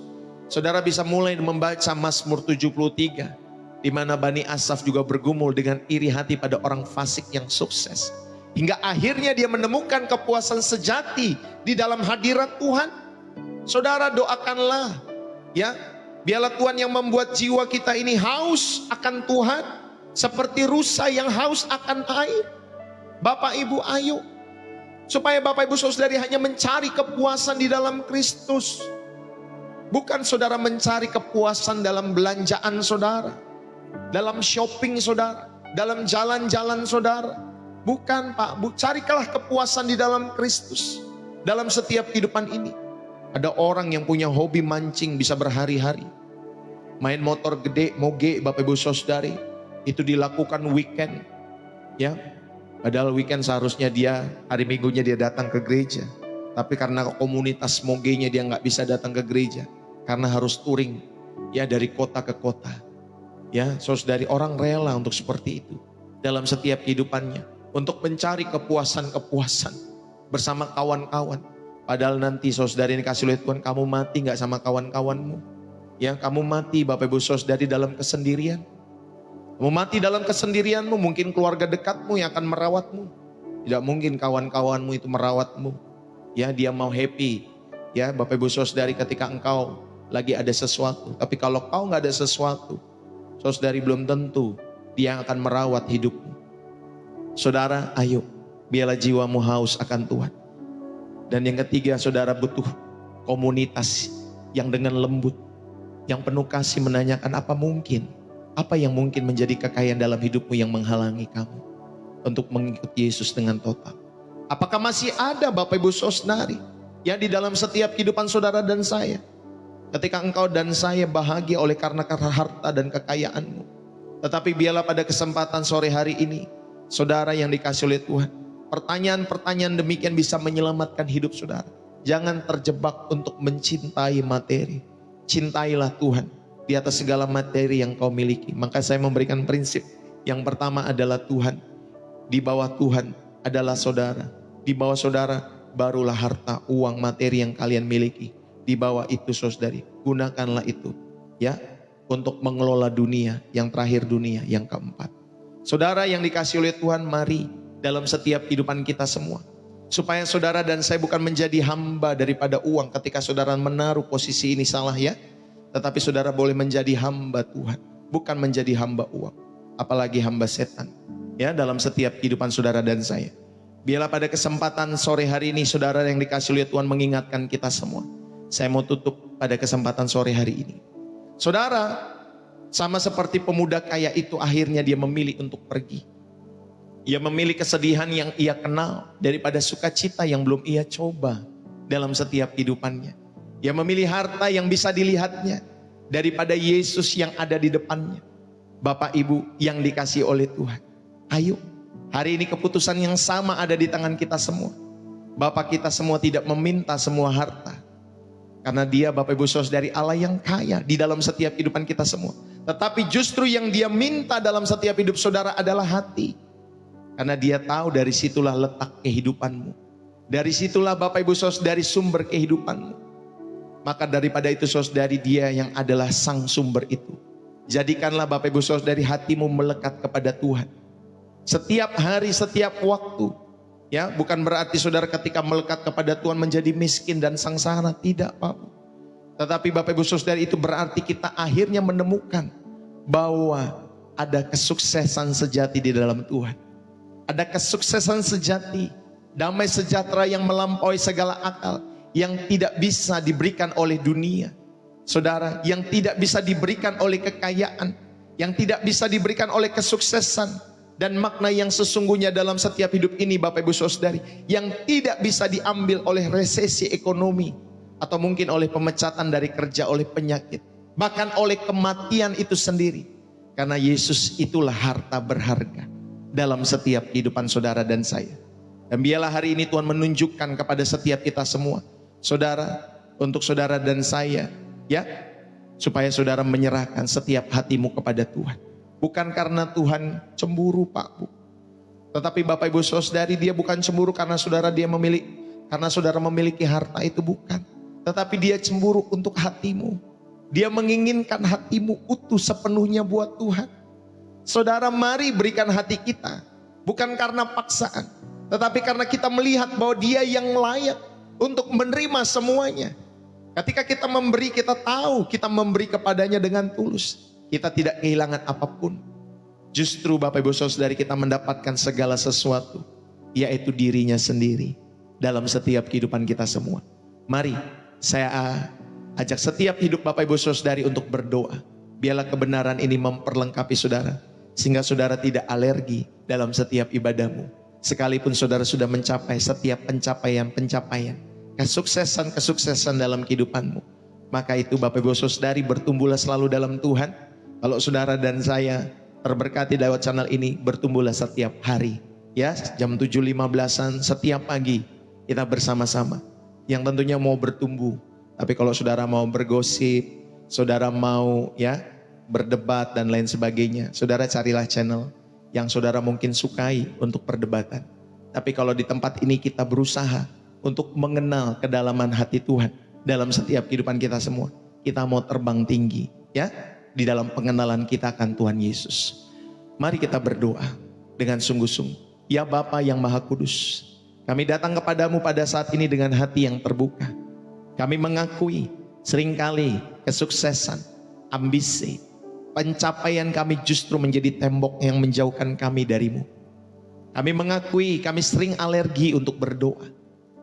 A: Saudara bisa mulai membaca Mazmur 73, di mana Bani Asaf juga bergumul dengan iri hati pada orang fasik yang sukses. Hingga akhirnya dia menemukan kepuasan sejati di dalam hadirat Tuhan. Saudara, doakanlah, ya, biarlah Tuhan yang membuat jiwa kita ini haus akan Tuhan, seperti rusa yang haus akan air. Bapak Ibu, ayo, supaya Bapak Ibu Saudari hanya mencari kepuasan di dalam Kristus. Bukan saudara mencari kepuasan dalam belanjaan saudara, dalam shopping saudara, dalam jalan-jalan saudara. Bukan Pak, carilah kepuasan di dalam Kristus. Dalam setiap kehidupan ini, ada orang yang punya hobi mancing bisa berhari-hari. Main motor gede, moge, Bapak Ibu Saudari, itu dilakukan weekend. Ya, padahal weekend seharusnya dia, hari minggunya dia datang ke gereja. Tapi karena komunitas mogenya dia nggak bisa datang ke gereja. Karena harus touring, ya, dari kota ke kota. Ya, saudari, orang rela untuk seperti itu. Dalam setiap kehidupannya. Untuk mencari kepuasan-kepuasan bersama kawan-kawan. Padahal nanti saudari ini kasih lihat Tuhan, kamu mati gak sama kawan-kawanmu. Ya, kamu mati Bapak Ibu Saudari dalam kesendirian. Kamu mati dalam kesendirianmu, mungkin keluarga dekatmu yang akan merawatmu. Tidak mungkin kawan-kawanmu itu merawatmu. Ya, dia mau happy. Ya, Bapak Ibu Saudari, ketika engkau lagi ada sesuatu. Tapi kalau kau gak ada sesuatu, saudari, belum tentu dia akan merawat hidupmu. Saudara, ayo, biarlah jiwamu haus akan Tuhan. Dan yang ketiga, saudara butuh komunitas yang dengan lembut, yang penuh kasih, menanyakan apa yang mungkin menjadi kekayaan dalam hidupmu yang menghalangi kamu untuk mengikuti Yesus dengan total. Apakah masih ada Bapak Ibu Saudari yang di dalam setiap kehidupan saudara dan saya, ketika engkau dan saya bahagia oleh karena harta dan kekayaanmu. Tetapi biarlah pada kesempatan sore hari ini, saudara yang dikasih oleh Tuhan, pertanyaan-pertanyaan demikian bisa menyelamatkan hidup saudara. Jangan terjebak untuk mencintai materi. Cintailah Tuhan di atas segala materi yang kau miliki. Maka saya memberikan prinsip. Yang pertama adalah Tuhan. Di bawah Tuhan adalah saudara. Di bawah saudara barulah harta, uang, materi yang kalian miliki. Di bawah itu saudari, gunakanlah itu, ya, untuk mengelola dunia. Yang terakhir, dunia yang keempat. Saudara yang dikasih oleh Tuhan, mari dalam setiap kehidupan kita semua, supaya saudara dan saya bukan menjadi hamba daripada uang. Ketika saudara menaruh posisi ini salah, ya, tetapi saudara boleh menjadi hamba Tuhan, bukan menjadi hamba uang, apalagi hamba setan, ya, dalam setiap kehidupan saudara dan saya. Biarlah pada kesempatan sore hari ini, saudara yang dikasih oleh Tuhan, mengingatkan kita semua. Saya mau tutup pada kesempatan sore hari ini. Saudara, sama seperti pemuda kaya itu, akhirnya dia memilih untuk pergi. Ia memilih kesedihan yang ia kenal daripada sukacita yang belum ia coba dalam setiap kehidupannya. Ia memilih harta yang bisa dilihatnya daripada Yesus yang ada di depannya. Bapak Ibu yang dikasihi oleh Tuhan, ayo, hari ini keputusan yang sama ada di tangan kita semua. Bapak kita semua tidak meminta semua harta, karena dia, Bapak Ibu Saudari, Allah yang kaya di dalam setiap kehidupan kita semua. Tetapi justru yang dia minta dalam setiap hidup saudara adalah hati. Karena dia tahu dari situlah letak kehidupanmu. Dari situlah Bapak Ibu Saudari sumber kehidupanmu. Maka daripada itu saudari, dia yang adalah sang sumber itu. Jadikanlah Bapak Ibu Saudari hatimu melekat kepada Tuhan. Setiap hari, setiap waktu. Ya, bukan berarti saudara ketika melekat kepada Tuhan menjadi miskin dan sengsara. Tidak Pak. Tetapi Bapak Ibu Saudari, itu berarti kita akhirnya menemukan bahwa ada kesuksesan sejati di dalam Tuhan. Ada kesuksesan sejati, damai sejahtera yang melampaui segala akal, yang tidak bisa diberikan oleh dunia. Saudara, yang tidak bisa diberikan oleh kekayaan, yang tidak bisa diberikan oleh kesuksesan, dan makna yang sesungguhnya dalam setiap hidup ini Bapak Ibu Saudari, yang tidak bisa diambil oleh resesi ekonomi, atau mungkin oleh pemecatan dari kerja, oleh penyakit, bahkan oleh kematian itu sendiri. Karena Yesus itulah harta berharga dalam setiap kehidupan saudara dan saya. Dan biarlah hari ini Tuhan menunjukkan kepada setiap kita semua, saudara, untuk saudara dan saya, ya, supaya saudara menyerahkan setiap hatimu kepada Tuhan. Bukan karena Tuhan cemburu Pak Bu, tetapi Bapak Ibu Saudari, dia bukan cemburu karena saudara saudara memiliki harta itu, bukan. Tetapi dia cemburu untuk hatimu. Dia menginginkan hatimu utuh sepenuhnya buat Tuhan. Saudara, mari berikan hati kita, bukan karena paksaan, tetapi karena kita melihat bahwa dia yang layak untuk menerima semuanya. Ketika kita memberi, kita tahu kita memberi kepadanya dengan tulus. Kita tidak kehilangan apapun. Justru Bapak Ibu Saudari, kita mendapatkan segala sesuatu, yaitu dirinya sendiri dalam setiap kehidupan kita semua. Mari saya ajak setiap hidup Bapak Ibu Saudari untuk berdoa. Biarlah kebenaran ini memperlengkapi saudara, sehingga saudara tidak alergi dalam setiap ibadahmu. Sekalipun saudara sudah mencapai setiap pencapaian, kesuksesan dalam kehidupanmu, maka itu Bapak Ibu Saudari, bertumbuhlah selalu dalam Tuhan. Kalau saudara dan saya terberkati lewat channel ini, bertumbuhlah setiap hari. Ya, jam 7.15-an setiap pagi kita bersama-sama. Yang tentunya mau bertumbuh. Tapi kalau saudara mau bergosip, saudara mau ya berdebat dan lain sebagainya, saudara carilah channel yang saudara mungkin sukai untuk perdebatan. Tapi kalau di tempat ini kita berusaha untuk mengenal kedalaman hati Tuhan dalam setiap kehidupan kita semua. Kita mau terbang tinggi, ya, di dalam pengenalan kita akan Tuhan Yesus. Mari kita berdoa dengan sungguh-sungguh. Ya Bapa yang Maha Kudus, kami datang kepadamu pada saat ini dengan hati yang terbuka. Kami mengakui seringkali kesuksesan, ambisi, pencapaian kami justru menjadi tembok yang menjauhkan kami darimu. Kami mengakui kami sering alergi untuk berdoa.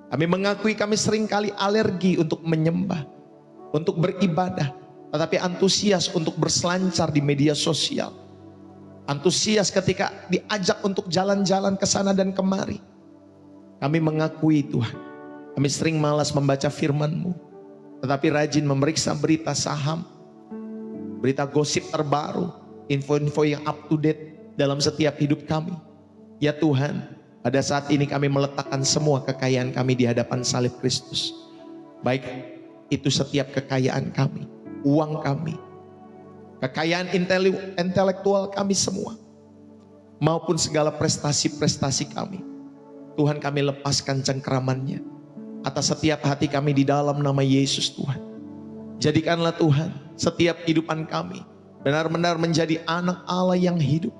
A: Kami mengakui kami seringkali alergi untuk menyembah, untuk beribadah, tetapi antusias untuk berselancar di media sosial. Antusias ketika diajak untuk jalan-jalan ke sana dan kemari. Kami mengakui Tuhan, kami sering malas membaca firman-Mu, tetapi rajin memeriksa berita saham, berita gosip terbaru, info-info yang up to date dalam setiap hidup kami. Ya Tuhan, pada saat ini kami meletakkan semua kekayaan kami di hadapan salib Kristus. Baik itu setiap kekayaan kami, uang kami, kekayaan intelektual kami semua, maupun segala prestasi-prestasi kami. Tuhan, kami lepaskan cengkeramannya atas setiap hati kami di dalam nama Yesus Tuhan. Jadikanlah Tuhan setiap kehidupan kami benar-benar menjadi anak Allah yang hidup.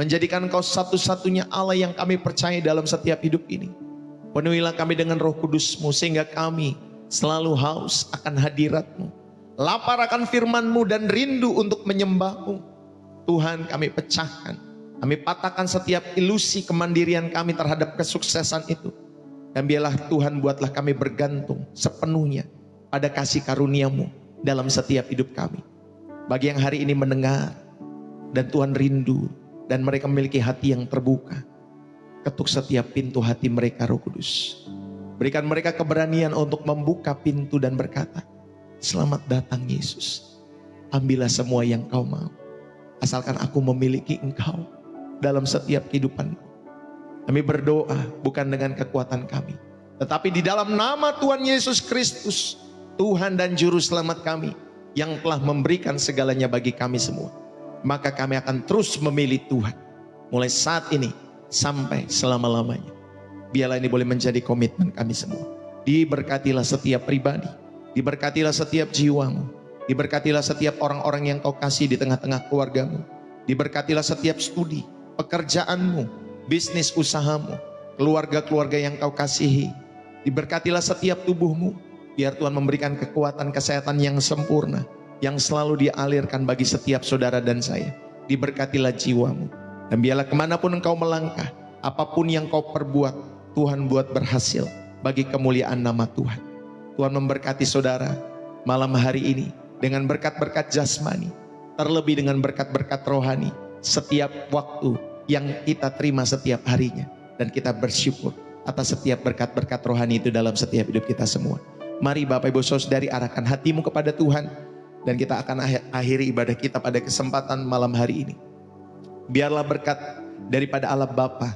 A: Menjadikan Engkau satu-satunya Allah yang kami percaya dalam setiap hidup ini. Penuhilah kami dengan Roh Kudus-Mu sehingga kami selalu haus akan hadirat-Mu, lapar akan firman-Mu dan rindu untuk menyembah-Mu. Tuhan, kami pecahkan, kami patahkan setiap ilusi kemandirian kami terhadap kesuksesan itu. Dan biarlah Tuhan, buatlah kami bergantung sepenuhnya pada kasih karunia-Mu dalam setiap hidup kami. Bagi yang hari ini mendengar dan Tuhan rindu dan mereka memiliki hati yang terbuka, ketuk setiap pintu hati mereka, Roh Kudus. Berikan mereka keberanian untuk membuka pintu dan berkata, selamat datang Yesus, ambillah semua yang Kau mau, asalkan aku memiliki Engkau dalam setiap kehidupanku. Kami berdoa bukan dengan kekuatan kami, tetapi di dalam nama Tuhan Yesus Kristus, Tuhan dan Juru Selamat kami, yang telah memberikan segalanya bagi kami semua. Maka kami akan terus memilih Tuhan, mulai saat ini sampai selama-lamanya. Biarlah ini boleh menjadi komitmen kami semua. Diberkatilah setiap pribadi, diberkatilah setiap jiwamu, diberkatilah setiap orang-orang yang kau kasih di tengah-tengah keluargamu, diberkatilah setiap studi, pekerjaanmu, bisnis usahamu, keluarga-keluarga yang kau kasihi, diberkatilah setiap tubuhmu. Biar Tuhan memberikan kekuatan kesehatan yang sempurna, yang selalu dialirkan bagi setiap saudara dan saya. Diberkatilah jiwamu, dan biarlah kemanapun engkau melangkah, apapun yang kau perbuat, Tuhan buat berhasil bagi kemuliaan nama Tuhan. Tuhan memberkati saudara malam hari ini dengan berkat-berkat jasmani, terlebih dengan berkat-berkat rohani setiap waktu yang kita terima setiap harinya. Dan kita bersyukur atas setiap berkat-berkat rohani itu dalam setiap hidup kita semua. Mari Bapak Ibu Saudari, arahkan hatimu kepada Tuhan, dan kita akan akhiri ibadah kita pada kesempatan malam hari ini. Biarlah berkat daripada Allah Bapa,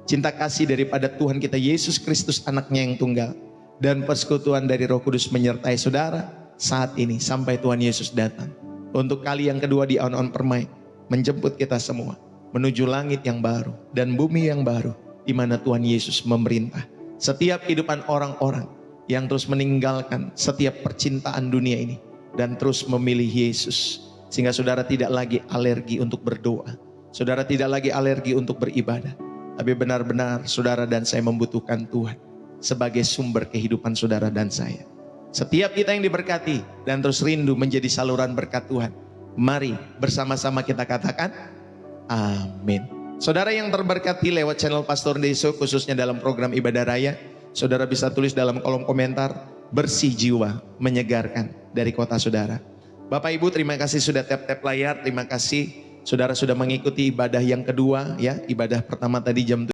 A: cinta kasih daripada Tuhan kita Yesus Kristus anaknya yang tunggal, dan persekutuan dari Roh Kudus menyertai saudara saat ini sampai Tuhan Yesus datang untuk kali yang kedua di on permai, menjemput kita semua menuju langit yang baru dan bumi yang baru, di mana Tuhan Yesus memerintah. Setiap kehidupan orang-orang yang terus meninggalkan setiap percintaan dunia ini dan terus memilih Yesus, sehingga saudara tidak lagi alergi untuk berdoa, saudara tidak lagi alergi untuk beribadah, tapi benar-benar saudara dan saya membutuhkan Tuhan sebagai sumber kehidupan saudara dan saya. Setiap kita yang diberkati dan terus rindu menjadi saluran berkat Tuhan, mari bersama-sama kita katakan amin. Saudara yang terberkati lewat channel Pastor Deso, khususnya dalam program Ibadah Raya, saudara bisa tulis dalam kolom komentar, bersih jiwa menyegarkan dari kota saudara. Bapak Ibu, terima kasih sudah tap-tap layar, terima kasih saudara sudah mengikuti ibadah yang kedua ya. Ibadah pertama tadi jam